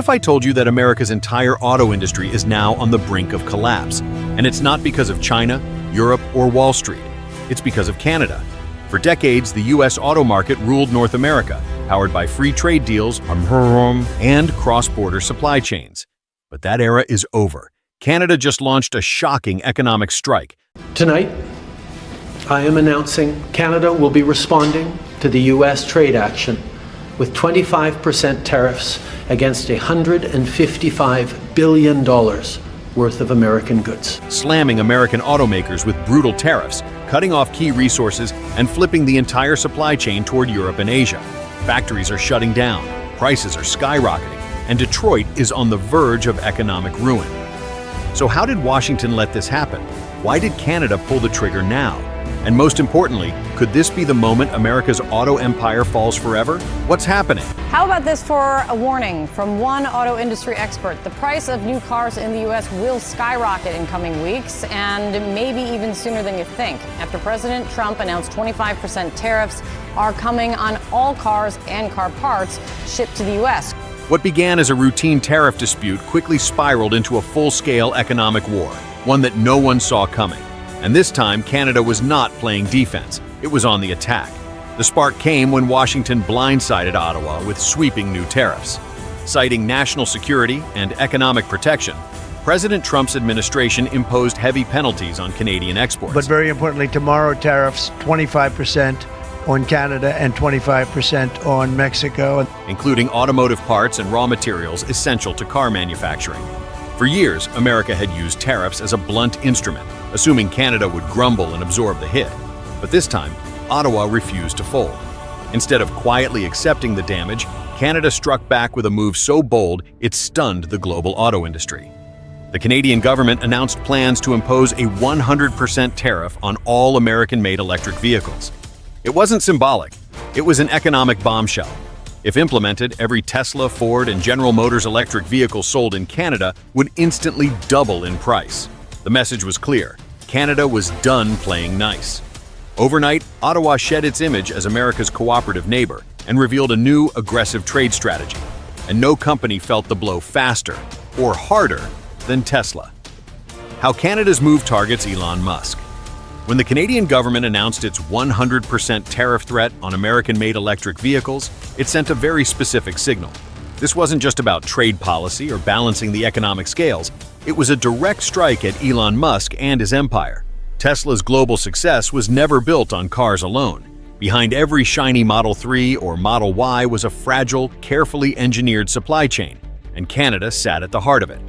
if I told you that America's entire auto industry is now on the brink of collapse? And it's not because of China, Europe, or Wall Street. It's because of Canada. For decades, the U.S. auto market ruled North America, powered by free trade deals and cross-border supply chains. But that era is over. Canada just launched a shocking economic strike. Tonight, I am announcing Canada will be responding to the U.S. trade action with 25% tariffs against $155 billion worth of American goods. Slamming American automakers with brutal tariffs, cutting off key resources, and flipping the entire supply chain toward Europe and Asia. Factories are shutting down, prices are skyrocketing, and Detroit is on the verge of economic ruin. So how did Washington let this happen? Why did Canada pull the trigger now? And most importantly, could this be the moment America's auto empire falls forever? What's happening? How about this for a warning from one auto industry expert? The price of new cars in the U.S. will skyrocket in coming weeks, and maybe even sooner than you think, after President Trump announced 25% tariffs are coming on all cars and car parts shipped to the U.S. What began as a routine tariff dispute quickly spiraled into a full-scale economic war, one that no one saw coming. And this time, Canada was not playing defense. It was on the attack. The spark came when Washington blindsided Ottawa with sweeping new tariffs. Citing national security and economic protection, President Trump's administration imposed heavy penalties on Canadian exports. But very importantly, tomorrow tariffs 25% on Canada and 25% on Mexico. Including automotive parts and raw materials essential to car manufacturing. For years, America had used tariffs as a blunt instrument, assuming Canada would grumble and absorb the hit. But this time, Ottawa refused to fold. Instead of quietly accepting the damage, Canada struck back with a move so bold it stunned the global auto industry. The Canadian government announced plans to impose a 100% tariff on all American-made electric vehicles. It wasn't symbolic, it was an economic bombshell. If implemented, every Tesla, Ford, and General Motors electric vehicle sold in Canada would instantly double in price. The message was clear. Canada was done playing nice. Overnight, Ottawa shed its image as America's cooperative neighbor and revealed a new, aggressive trade strategy. And no company felt the blow faster or harder than Tesla. How Canada's move targets Elon Musk. When the Canadian government announced its 100% tariff threat on American-made electric vehicles, it sent a very specific signal. This wasn't just about trade policy or balancing the economic scales. It was a direct strike at Elon Musk and his empire. Tesla's global success was never built on cars alone. Behind every shiny Model 3 or Model Y was a fragile, carefully engineered supply chain, and Canada sat at the heart of it.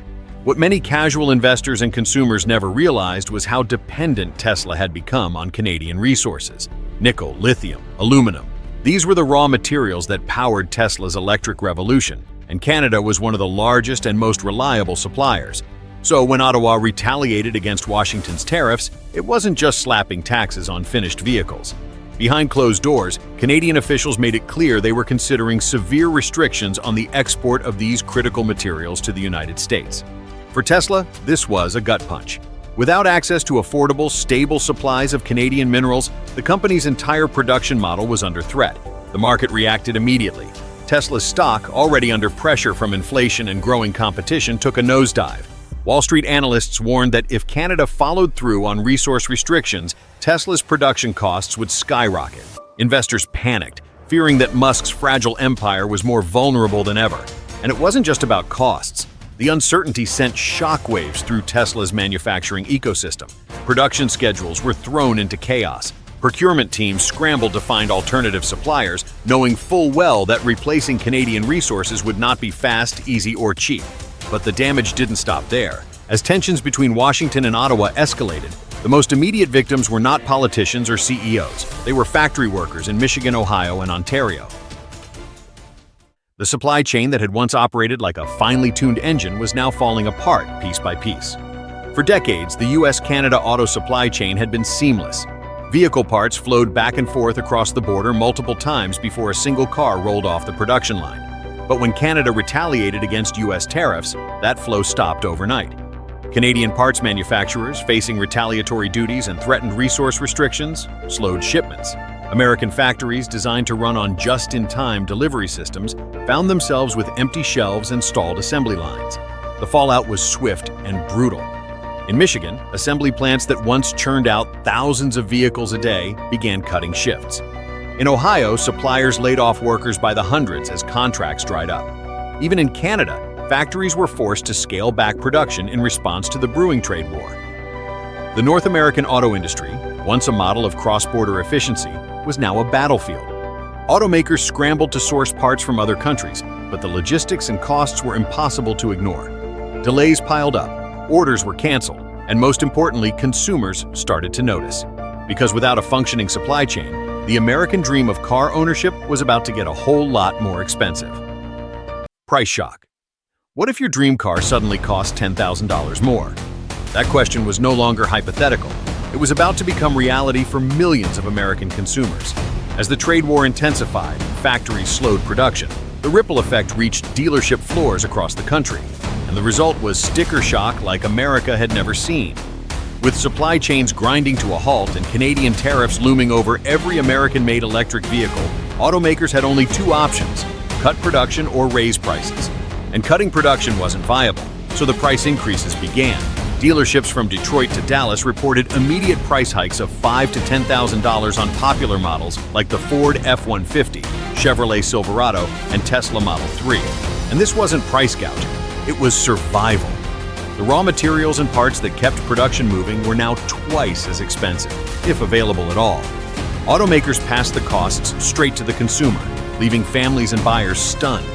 What many casual investors and consumers never realized was how dependent Tesla had become on Canadian resources. Nickel, lithium, aluminum. These were the raw materials that powered Tesla's electric revolution, and Canada was one of the largest and most reliable suppliers. So when Ottawa retaliated against Washington's tariffs, it wasn't just slapping taxes on finished vehicles. Behind closed doors, Canadian officials made it clear they were considering severe restrictions on the export of these critical materials to the United States. For Tesla, this was a gut punch. Without access to affordable, stable supplies of Canadian minerals, the company's entire production model was under threat. The market reacted immediately. Tesla's stock, already under pressure from inflation and growing competition, took a nosedive. Wall Street analysts warned that if Canada followed through on resource restrictions, Tesla's production costs would skyrocket. Investors panicked, fearing that Musk's fragile empire was more vulnerable than ever. And it wasn't just about costs. The uncertainty sent shockwaves through Tesla's manufacturing ecosystem. Production schedules were thrown into chaos. Procurement teams scrambled to find alternative suppliers, knowing full well that replacing Canadian resources would not be fast, easy, or cheap. But the damage didn't stop there. As tensions between Washington and Ottawa escalated, the most immediate victims were not politicians or CEOs. They were factory workers in Michigan, Ohio, and Ontario. The supply chain that had once operated like a finely tuned engine was now falling apart piece by piece. For decades, the US-Canada auto supply chain had been seamless. Vehicle parts flowed back and forth across the border multiple times before a single car rolled off the production line. But when Canada retaliated against US tariffs, that flow stopped overnight. Canadian parts manufacturers, facing retaliatory duties and threatened resource restrictions, slowed shipments. American factories designed to run on just-in-time delivery systems found themselves with empty shelves and stalled assembly lines. The fallout was swift and brutal. In Michigan, assembly plants that once churned out thousands of vehicles a day began cutting shifts. In Ohio, suppliers laid off workers by the hundreds as contracts dried up. Even in Canada, factories were forced to scale back production in response to the brewing trade war. The North American auto industry, once a model of cross-border efficiency, was now a battlefield. Automakers scrambled to source parts from other countries, but the logistics and costs were impossible to ignore. Delays piled up, orders were canceled, and most importantly, consumers started to notice. Because without a functioning supply chain, the American dream of car ownership was about to get a whole lot more expensive. Price shock. What if your dream car suddenly cost $10,000 more? That question was no longer hypothetical. It was about to become reality for millions of American consumers. As the trade war intensified and factories slowed production, the ripple effect reached dealership floors across the country, and the result was sticker shock like America had never seen. With supply chains grinding to a halt and Canadian tariffs looming over every American-made electric vehicle, automakers had only two options: cut production or raise prices. And cutting production wasn't viable, so the price increases began. Dealerships from Detroit to Dallas reported immediate price hikes of $5,000 to $10,000 on popular models like the Ford F-150, Chevrolet Silverado, and Tesla Model 3. And this wasn't price gouging, it was survival. The raw materials and parts that kept production moving were now twice as expensive, if available at all. Automakers passed the costs straight to the consumer, leaving families and buyers stunned.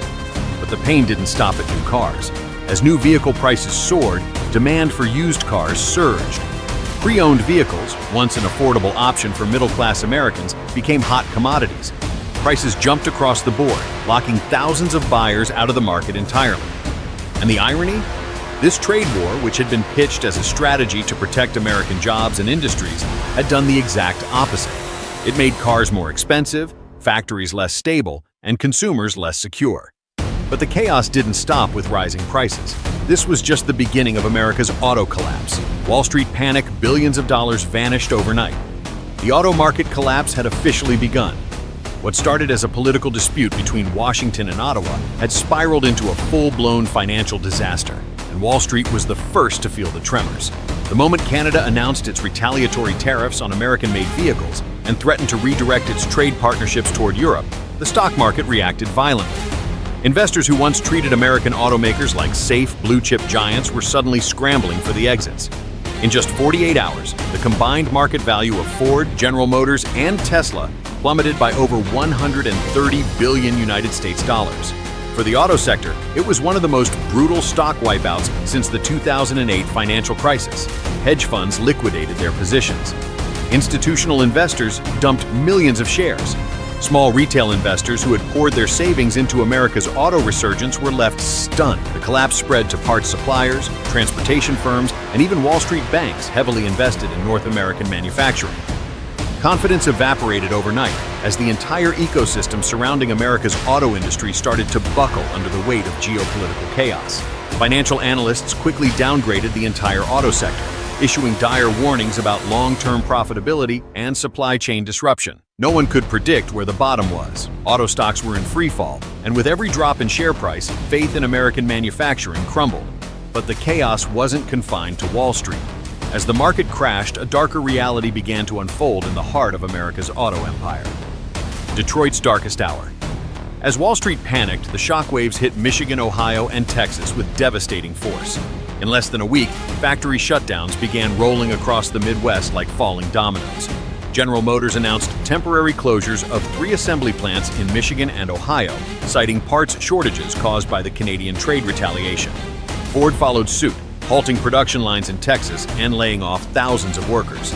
But the pain didn't stop at new cars. As new vehicle prices soared, demand for used cars surged. Pre-owned vehicles, once an affordable option for middle-class Americans, became hot commodities. Prices jumped across the board, locking thousands of buyers out of the market entirely. And the irony? This trade war, which had been pitched as a strategy to protect American jobs and industries, had done the exact opposite. It made cars more expensive, factories less stable, and consumers less secure. But the chaos didn't stop with rising prices. This was just the beginning of America's auto collapse. Wall Street panic, billions of dollars vanished overnight. The auto market collapse had officially begun. What started as a political dispute between Washington and Ottawa had spiraled into a full-blown financial disaster, and Wall Street was the first to feel the tremors. The moment Canada announced its retaliatory tariffs on American-made vehicles and threatened to redirect its trade partnerships toward Europe, the stock market reacted violently. Investors who once treated American automakers like safe, blue-chip giants were suddenly scrambling for the exits. In just 48 hours, the combined market value of Ford, General Motors, and Tesla plummeted by over 130 billion United States dollars. For the auto sector, it was one of the most brutal stock wipeouts since the 2008 financial crisis. Hedge funds liquidated their positions. Institutional investors dumped millions of shares. Small retail investors who had poured their savings into America's auto resurgence were left stunned. The collapse spread to parts suppliers, transportation firms, and even Wall Street banks heavily invested in North American manufacturing. Confidence evaporated overnight as the entire ecosystem surrounding America's auto industry started to buckle under the weight of geopolitical chaos. Financial analysts quickly downgraded the entire auto sector, issuing dire warnings about long-term profitability and supply chain disruption. No one could predict where the bottom was. Auto stocks were in freefall, and with every drop in share price, faith in American manufacturing crumbled. But the chaos wasn't confined to Wall Street. As the market crashed, a darker reality began to unfold in the heart of America's auto empire. Detroit's darkest hour. As Wall Street panicked, the shockwaves hit Michigan, Ohio, and Texas with devastating force. In less than a week, factory shutdowns began rolling across the Midwest like falling dominoes. General Motors announced temporary closures of 3 assembly plants in Michigan and Ohio, citing parts shortages caused by the Canadian trade retaliation. Ford followed suit, halting production lines in Texas and laying off thousands of workers.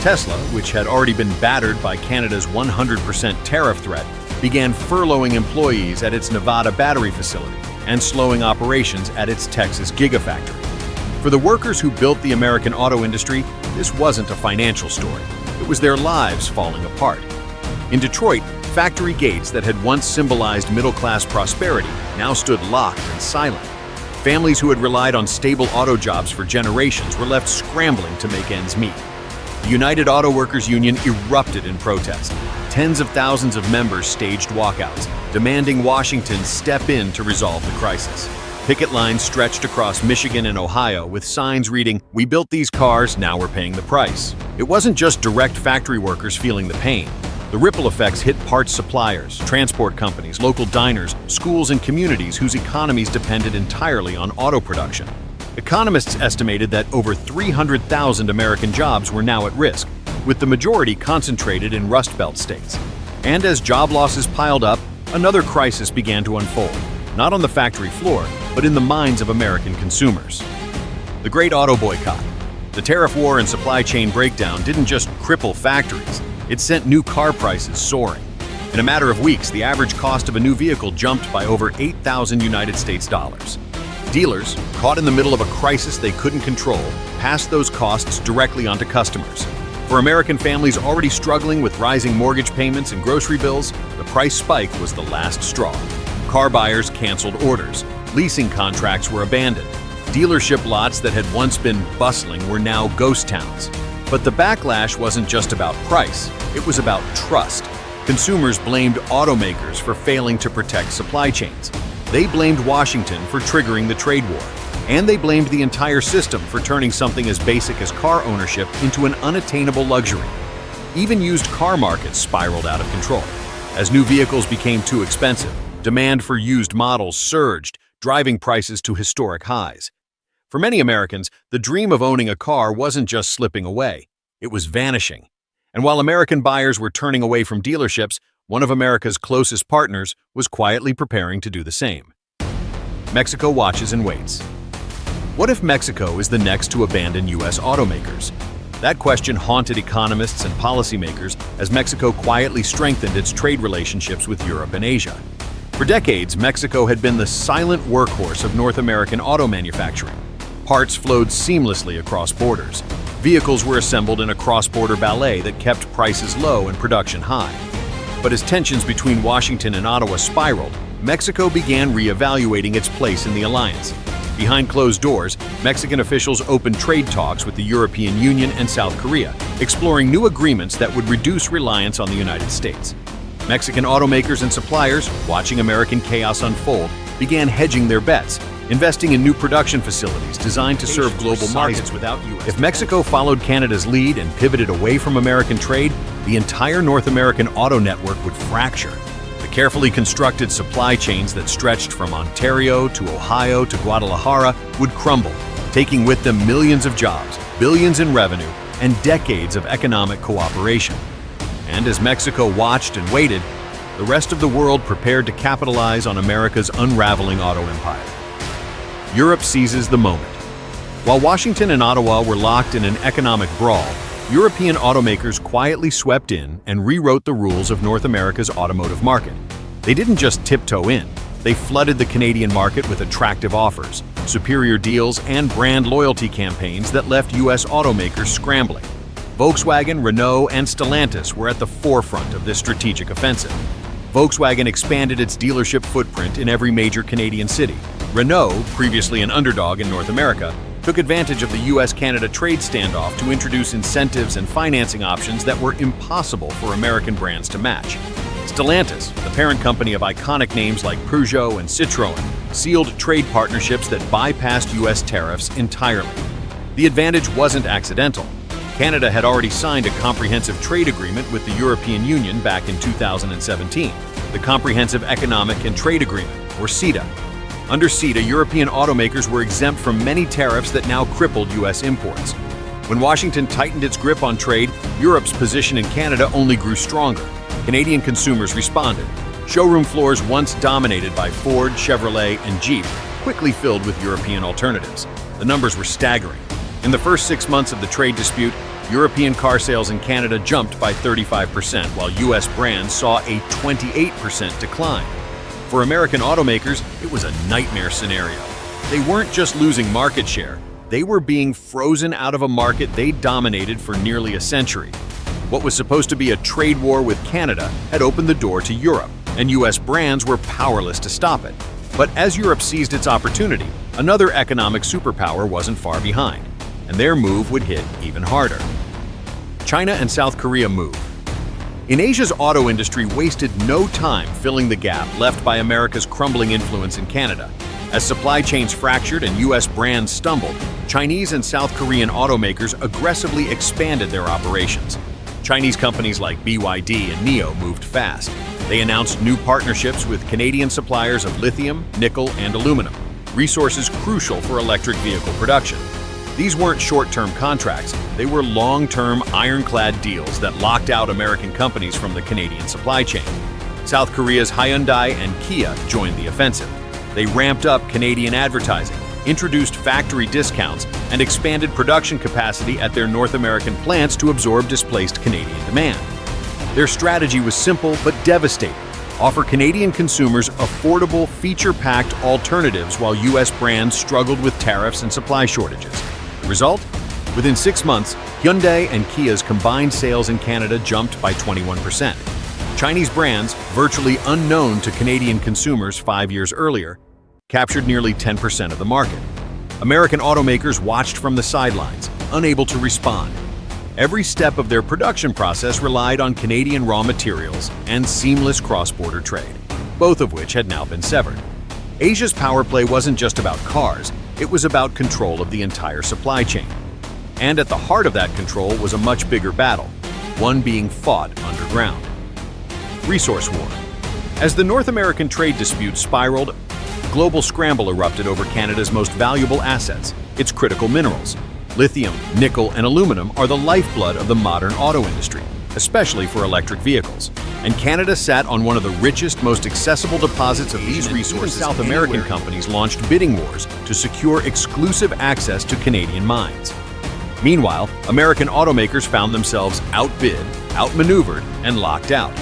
Tesla, which had already been battered by Canada's 100% tariff threat, began furloughing employees at its Nevada battery facility and slowing operations at its Texas gigafactory. For the workers who built the American auto industry, this wasn't a financial story. It was their lives falling apart. In Detroit, factory gates that had once symbolized middle-class prosperity now stood locked and silent. Families who had relied on stable auto jobs for generations were left scrambling to make ends meet. The United Auto Workers Union erupted in protest. Tens of thousands of members staged walkouts, demanding Washington step in to resolve the crisis. Picket lines stretched across Michigan and Ohio with signs reading, "We built these cars, now we're paying the price." It wasn't just direct factory workers feeling the pain. The ripple effects hit parts suppliers, transport companies, local diners, schools, and communities whose economies depended entirely on auto production. Economists estimated that over 300,000 American jobs were now at risk, with the majority concentrated in Rust Belt states. And as job losses piled up, another crisis began to unfold, not on the factory floor, but in the minds of American consumers. The Great Auto Boycott. The tariff war and supply chain breakdown didn't just cripple factories, it sent new car prices soaring. In a matter of weeks, the average cost of a new vehicle jumped by over 8,000 United States dollars. Dealers, caught in the middle of a crisis they couldn't control, passed those costs directly onto customers. For American families already struggling with rising mortgage payments and grocery bills, the price spike was the last straw. Car buyers canceled orders. Leasing contracts were abandoned. Dealership lots that had once been bustling were now ghost towns. But the backlash wasn't just about price, it was about trust. Consumers blamed automakers for failing to protect supply chains. They blamed Washington for triggering the trade war. And they blamed the entire system for turning something as basic as car ownership into an unattainable luxury. Even used car markets spiraled out of control. As new vehicles became too expensive, demand for used models surged, driving prices to historic highs. For many Americans, the dream of owning a car wasn't just slipping away, it was vanishing. And while American buyers were turning away from dealerships, one of America's closest partners was quietly preparing to do the same. Mexico watches and waits. What if Mexico is the next to abandon U.S. automakers? That question haunted economists and policymakers as Mexico quietly strengthened its trade relationships with Europe and Asia. For decades, Mexico had been the silent workhorse of North American auto manufacturing. Parts flowed seamlessly across borders. Vehicles were assembled in a cross-border ballet that kept prices low and production high. But as tensions between Washington and Ottawa spiraled, Mexico began re-evaluating its place in the alliance. Behind closed doors, Mexican officials opened trade talks with the European Union and South Korea, exploring new agreements that would reduce reliance on the United States. Mexican automakers and suppliers, watching American chaos unfold, began hedging their bets, investing in new production facilities designed to serve global markets without U.S. If Mexico followed Canada's lead and pivoted away from American trade, the entire North American auto network would fracture. The carefully constructed supply chains that stretched from Ontario to Ohio to Guadalajara would crumble, taking with them millions of jobs, billions in revenue, and decades of economic cooperation. And as Mexico watched and waited, the rest of the world prepared to capitalize on America's unraveling auto empire. Europe seizes the moment. While Washington and Ottawa were locked in an economic brawl, European automakers quietly swept in and rewrote the rules of North America's automotive market. They didn't just tiptoe in, they flooded the Canadian market with attractive offers, superior deals, and brand loyalty campaigns that left U.S. automakers scrambling. Volkswagen, Renault, and Stellantis were at the forefront of this strategic offensive. Volkswagen expanded its dealership footprint in every major Canadian city. Renault, previously an underdog in North America, took advantage of the US-Canada trade standoff to introduce incentives and financing options that were impossible for American brands to match. Stellantis, the parent company of iconic names like Peugeot and Citroën, sealed trade partnerships that bypassed US tariffs entirely. The advantage wasn't accidental. Canada had already signed a comprehensive trade agreement with the European Union back in 2017, the Comprehensive Economic and Trade Agreement, or CETA. Under CETA, European automakers were exempt from many tariffs that now crippled U.S. imports. When Washington tightened its grip on trade, Europe's position in Canada only grew stronger. Canadian consumers responded. Showroom floors once dominated by Ford, Chevrolet, and Jeep quickly filled with European alternatives. The numbers were staggering. In the first 6 months of the trade dispute, European car sales in Canada jumped by 35%, while U.S. brands saw a 28% decline. For American automakers, it was a nightmare scenario. They weren't just losing market share, they were being frozen out of a market they dominated for nearly a century. What was supposed to be a trade war with Canada had opened the door to Europe, and U.S. brands were powerless to stop it. But as Europe seized its opportunity, another economic superpower wasn't far behind, and their move would hit even harder. China and South Korea move. In Asia's auto industry wasted no time filling the gap left by America's crumbling influence in Canada. As supply chains fractured and U.S. brands stumbled, Chinese and South Korean automakers aggressively expanded their operations. Chinese companies like BYD and NIO moved fast. They announced new partnerships with Canadian suppliers of lithium, nickel, and aluminum, resources crucial for electric vehicle production. These weren't short-term contracts, they were long-term, ironclad deals that locked out American companies from the Canadian supply chain. South Korea's Hyundai and Kia joined the offensive. They ramped up Canadian advertising, introduced factory discounts, and expanded production capacity at their North American plants to absorb displaced Canadian demand. Their strategy was simple but devastating: offer Canadian consumers affordable, feature-packed alternatives while U.S. brands struggled with tariffs and supply shortages. The result? Within 6 months, Hyundai and Kia's combined sales in Canada jumped by 21%. Chinese brands, virtually unknown to Canadian consumers 5 years earlier, captured nearly 10% of the market. American automakers watched from the sidelines, unable to respond. Every step of their production process relied on Canadian raw materials and seamless cross-border trade, both of which had now been severed. Asia's power play wasn't just about cars, it was about control of the entire supply chain. And at the heart of that control was a much bigger battle, one being fought underground. Resource war. As the North American trade dispute spiraled, a global scramble erupted over Canada's most valuable assets, its critical minerals. Lithium, nickel, and aluminum are the lifeblood of the modern auto industry, especially for electric vehicles. And Canada sat on one of the richest, most accessible deposits of these resources. South American companies launched bidding wars to secure exclusive access to Canadian mines. Meanwhile, American automakers found themselves outbid, outmaneuvered, and locked out.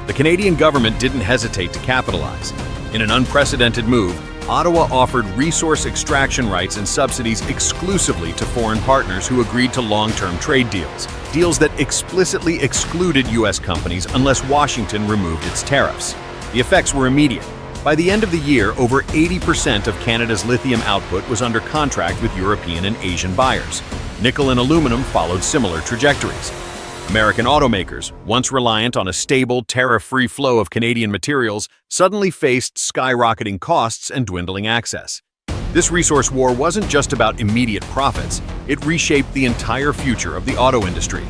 The Canadian government didn't hesitate to capitalize. In an unprecedented move, Ottawa offered resource extraction rights and subsidies exclusively to foreign partners who agreed to long-term trade deals that explicitly excluded U.S. companies unless Washington removed its tariffs. The effects were immediate. By the end of the year, over 80% of Canada's lithium output was under contract with European and Asian buyers. Nickel and aluminum followed similar trajectories. American automakers, once reliant on a stable, tariff-free flow of Canadian materials, suddenly faced skyrocketing costs and dwindling access. This resource war wasn't just about immediate profits, it reshaped the entire future of the auto industry.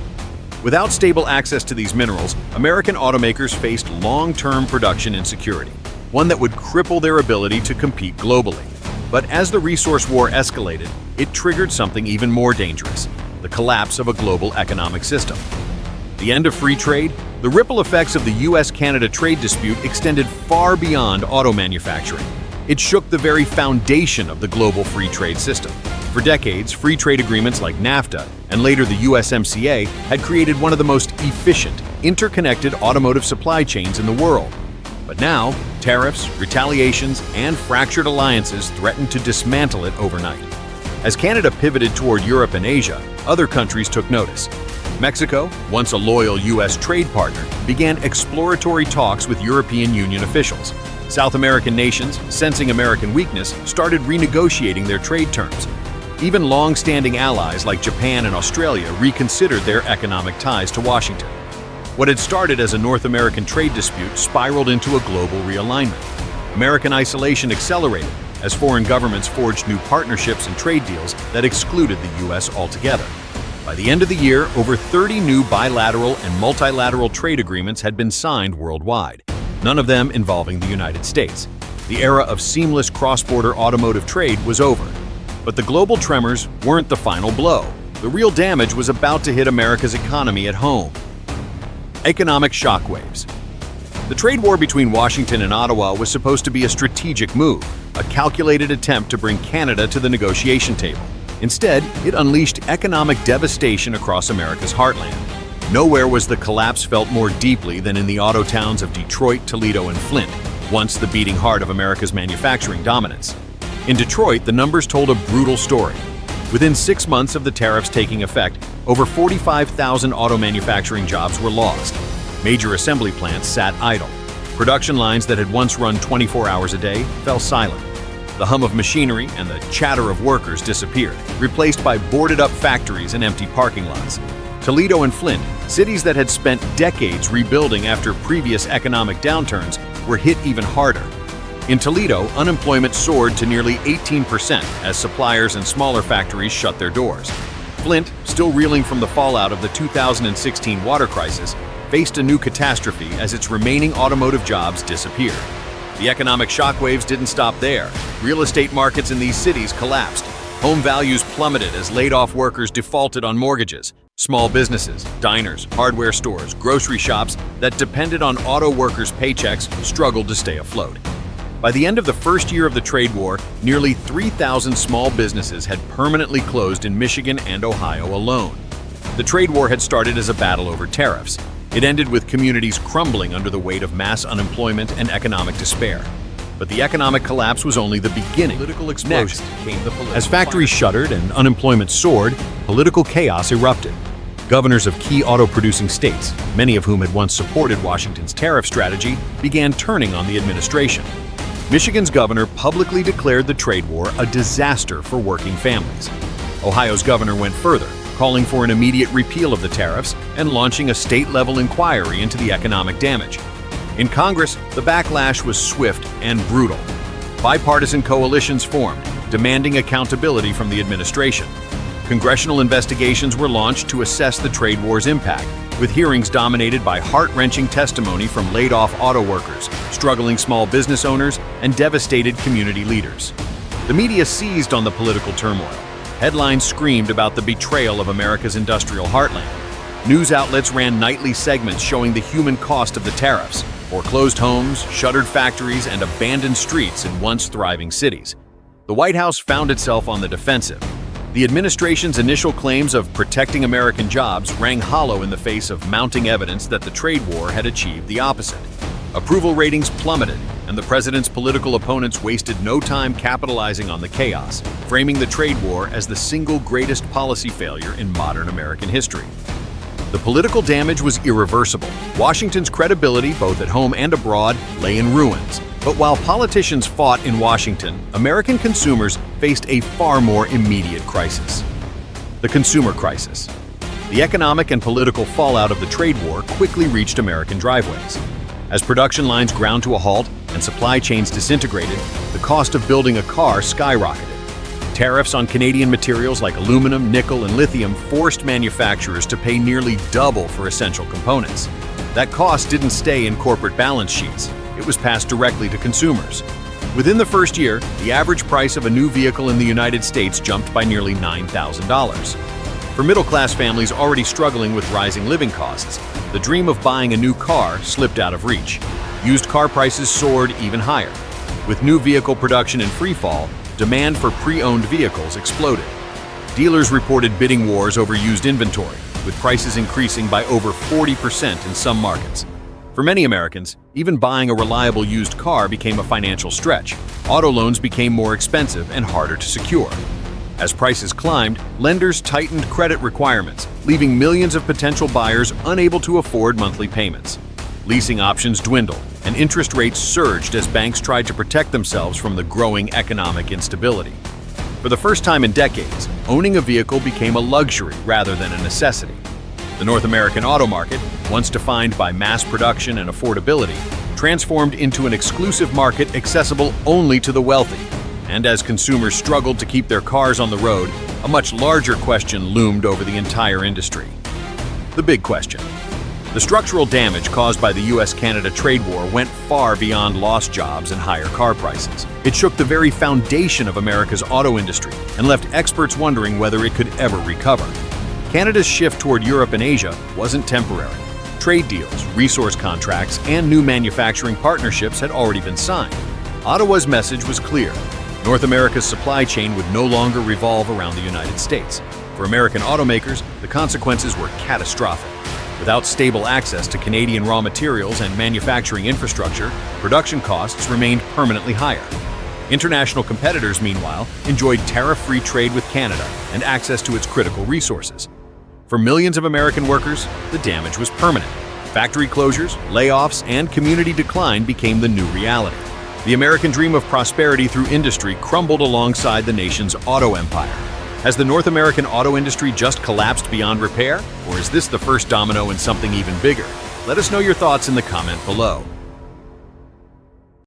Without stable access to these minerals, American automakers faced long-term production insecurity, one that would cripple their ability to compete globally. But as the resource war escalated, it triggered something even more dangerous: the collapse of a global economic system. The end of free trade, the ripple effects of the US-Canada trade dispute extended far beyond auto manufacturing. It shook the very foundation of the global free trade system. For decades, free trade agreements like NAFTA and later the USMCA had created one of the most efficient, interconnected automotive supply chains in the world. But now, tariffs, retaliations, and fractured alliances threatened to dismantle it overnight. As Canada pivoted toward Europe and Asia, other countries took notice. Mexico, once a loyal U.S. trade partner, began exploratory talks with European Union officials. South American nations, sensing American weakness, started renegotiating their trade terms. Even long-standing allies like Japan and Australia reconsidered their economic ties to Washington. What had started as a North American trade dispute spiraled into a global realignment. American isolation accelerated as foreign governments forged new partnerships and trade deals that excluded the U.S. altogether. By the end of the year, over 30 new bilateral and multilateral trade agreements had been signed worldwide, none of them involving the United States. The era of seamless cross-border automotive trade was over. But the global tremors weren't the final blow. The real damage was about to hit America's economy at home. Economic shockwaves. The trade war between Washington and Ottawa was supposed to be a strategic move, a calculated attempt to bring Canada to the negotiation table. Instead, it unleashed economic devastation across America's heartland. Nowhere was the collapse felt more deeply than in the auto towns of Detroit, Toledo, and Flint, once the beating heart of America's manufacturing dominance. In Detroit, the numbers told a brutal story. Within 6 months of the tariffs taking effect, over 45,000 auto manufacturing jobs were lost. Major assembly plants sat idle. Production lines that had once run 24 hours a day fell silent. The hum of machinery and the chatter of workers disappeared, replaced by boarded-up factories and empty parking lots. Toledo and Flint, cities that had spent decades rebuilding after previous economic downturns, were hit even harder. In Toledo, unemployment soared to nearly 18% as suppliers and smaller factories shut their doors. Flint, still reeling from the fallout of the 2016 water crisis, faced a new catastrophe as its remaining automotive jobs disappeared. The economic shockwaves didn't stop there. Real estate markets in these cities collapsed. Home values plummeted as laid-off workers defaulted on mortgages. Small businesses, diners, hardware stores, grocery shops that depended on auto workers' paychecks struggled to stay afloat. By the end of the first year of the trade war, nearly 3,000 small businesses had permanently closed in Michigan and Ohio alone. The trade war had started as a battle over tariffs. It ended with communities crumbling under the weight of mass unemployment and economic despair. But the economic collapse was only the beginning. Political explosion came the political. As factories shuttered and unemployment soared, political chaos erupted. Governors of key auto-producing states, many of whom had once supported Washington's tariff strategy, began turning on the administration. Michigan's governor publicly declared the trade war a disaster for working families. Ohio's governor went further, calling for an immediate repeal of the tariffs and launching a state-level inquiry into the economic damage. In Congress, the backlash was swift and brutal. Bipartisan coalitions formed, demanding accountability from the administration. Congressional investigations were launched to assess the trade war's impact, with hearings dominated by heart-wrenching testimony from laid-off auto workers, struggling small business owners, and devastated community leaders. The media seized on the political turmoil. Headlines screamed about the betrayal of America's industrial heartland. News outlets ran nightly segments showing the human cost of the tariffs, foreclosed homes, shuttered factories, and abandoned streets in once thriving cities. The White House found itself on the defensive. The administration's initial claims of protecting American jobs rang hollow in the face of mounting evidence that the trade war had achieved the opposite. Approval ratings plummeted, and the president's political opponents wasted no time capitalizing on the chaos, framing the trade war as the single greatest policy failure in modern American history. The political damage was irreversible. Washington's credibility, both at home and abroad, lay in ruins. But while politicians fought in Washington, American consumers faced a far more immediate crisis. The consumer crisis. The economic and political fallout of the trade war quickly reached American driveways. As production lines ground to a halt and supply chains disintegrated, the cost of building a car skyrocketed. Tariffs on Canadian materials like aluminum, nickel, and lithium forced manufacturers to pay nearly double for essential components. That cost didn't stay in corporate balance sheets. It was passed directly to consumers. Within the first year, the average price of a new vehicle in the United States jumped by nearly $9,000. For middle-class families already struggling with rising living costs, the dream of buying a new car slipped out of reach. Used car prices soared even higher. With new vehicle production in freefall, demand for pre-owned vehicles exploded. Dealers reported bidding wars over used inventory, with prices increasing by over 40% in some markets. For many Americans, even buying a reliable used car became a financial stretch. Auto loans became more expensive and harder to secure. As prices climbed, lenders tightened credit requirements, leaving millions of potential buyers unable to afford monthly payments. Leasing options dwindled, and interest rates surged as banks tried to protect themselves from the growing economic instability. For the first time in decades, owning a vehicle became a luxury rather than a necessity. The North American auto market, once defined by mass production and affordability, transformed into an exclusive market accessible only to the wealthy. And as consumers struggled to keep their cars on the road, a much larger question loomed over the entire industry. The big question. The structural damage caused by the US-Canada trade war went far beyond lost jobs and higher car prices. It shook the very foundation of America's auto industry and left experts wondering whether it could ever recover. Canada's shift toward Europe and Asia wasn't temporary. Trade deals, resource contracts, and new manufacturing partnerships had already been signed. Ottawa's message was clear. North America's supply chain would no longer revolve around the United States. For American automakers, the consequences were catastrophic. Without stable access to Canadian raw materials and manufacturing infrastructure, production costs remained permanently higher. International competitors, meanwhile, enjoyed tariff-free trade with Canada and access to its critical resources. For millions of American workers, the damage was permanent. Factory closures, layoffs, and community decline became the new reality. The American dream of prosperity through industry crumbled alongside the nation's auto empire. Has the North American auto industry just collapsed beyond repair? Or is this the first domino in something even bigger? Let us know your thoughts in the comment below.